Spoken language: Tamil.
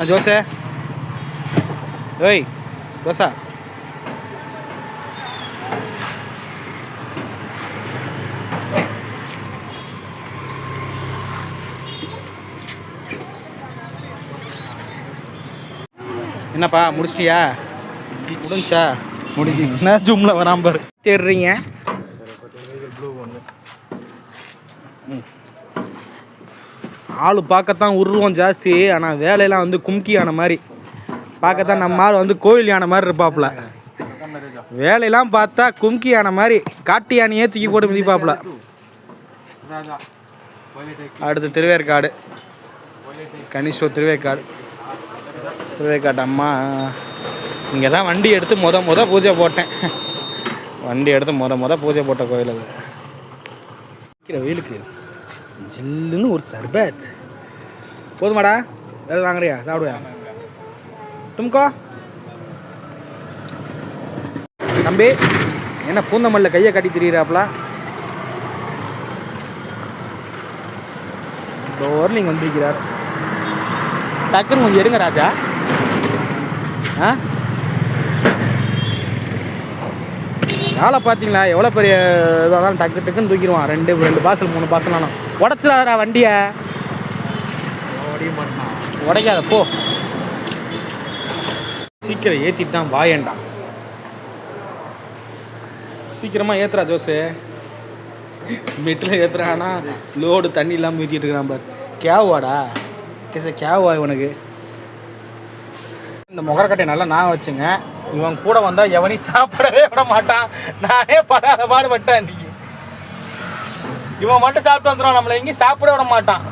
ஜோசே ஓய் தோசா என்னப்பா முடிச்சிட்டியா? முடிஞ்சா முடிஞ்சு என்ன ஜூமில் வராம்பர் தேடுறீங்க? ஆள் பார்க்கத்தான் உருவம் ஜாஸ்தி, ஆனால் வேலையெல்லாம் வந்து கும்கி ஆன மாதிரி. பார்க்கத்தான் நம்ம ஆள் வந்து கோயில் யானை மாதிரி இருப்பாப்புல, வேலையெல்லாம் பார்த்தா கும்கி ஆன மாதிரி காட்டு யானையே தூக்கி போட்டு மிதிப்பாப்புல. அடுத்து திருவேற்காடு, கனிஷ்வர் திருவேற்காடு அம்மா. இங்கே தான் வண்டி எடுத்து மொத பூஜை போட்டேன். வண்டி எடுத்து மொத பூஜை போட்ட கோயில் அது. வெயிலுக்கு ஜில்லுன்னு ஒரு சர்பத் போதுமாடா? வேறு வாங்குறியா? சாப்பிடுவியா? தும்கோ தம்பி என்ன பூந்தமல்ல கையை கட்டி திரியிறாப்புல? டோர்லிங் வந்திருக்கிறார். டக்குன்னு கொஞ்சம் எடுங்க ராஜா. ஆ வேலை பார்த்தீங்களா? எவ்வளோ பெரிய இதாக டக்குன்னு தூக்கிடுவான். ரெண்டு பாசல் 3 பாசல் ஆனோம். உடச்சிடாதா வண்டியை? உடைக்காத போ. சீக்கிரம் ஏற்றிட்டு தான் வாயண்டா. சீக்கிரமாக ஏற்றுறா ஜோசு. மெட்டில் ஏற்றுறான்னா லோடு தண்ணி இல்லாமல் ஊற்றிட்டு இருக்கிறான் பார். கேவாடா கேவா இவனுக்கு. இந்த முகரக்கட்டை நல்லா நான் வச்சுங்க. இவன் கூட வந்தால் எவனையும் சாப்பிடவே விட மாட்டான். நானே படாத பாடுபட்டேன். இவன் மட்டும் சாப்பிட்டு வந்துடுவான், நம்மளை எங்கேயும் சாப்பிட விட மாட்டான்.